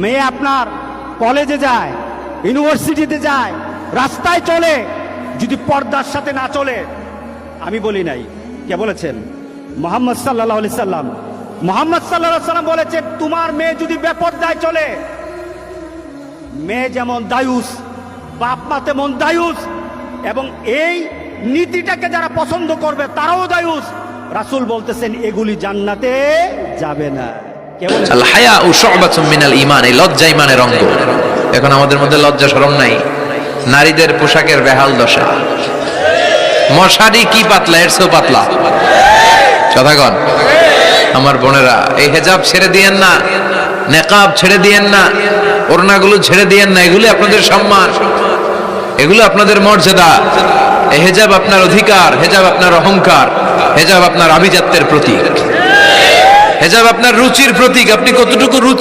মেয়ে আপনার কলেজে যায়, ইউনিভার্সিটিতে যায়, রাস্তায় চলে, যদি পর্দার সাথে না চলে, আমি বলি নাই, কে বলেছেন? মুহাম্মদ সাল্লাল্লাহু আলাইহি সাল্লাম। মুহাম্মদ সাল্লাল্লাহু আলাইহি সাল্লাম বলেছে, তোমার মেয়ে যদি বেপর্দায় চলে, মেয়ে যেমন দায়ুস, বাপ মা তেমন দায়ুস, এবং এই নীতিটাকে যারা পছন্দ করবে তারাও দায়ুস। রাসূল বলতেছেন এগুলি জান্নাতে যাবে না। আল হায়াউ শু'বাতুম মিনাল ঈমান, এই লজ্জা ঈমানের অঙ্গ। এখন আমাদের মধ্যে লজ্জা শরম নাই। নারীদের পোশাকের বেহাল দশা, মশারি কি পাতলা, এর চেয়েও পাতলা। কথাগণ আমার বোনেরা, এই হেজাব ছেড়ে দিয়েন না, নেকাব ছেড়ে দিয়েন না, ওড়নাগুলো ছেড়ে দিয়েন না। এগুলি আপনাদের সম্মান, এগুলো আপনাদের মর্যাদা। এই হেজাব আপনার অধিকার, হেজাব আপনার অহংকার, হেজাব আপনার আভিজাত্যের প্রতীক, হেজাব আপনার রুচির প্রতীক। আপনি কতটুকু রুচি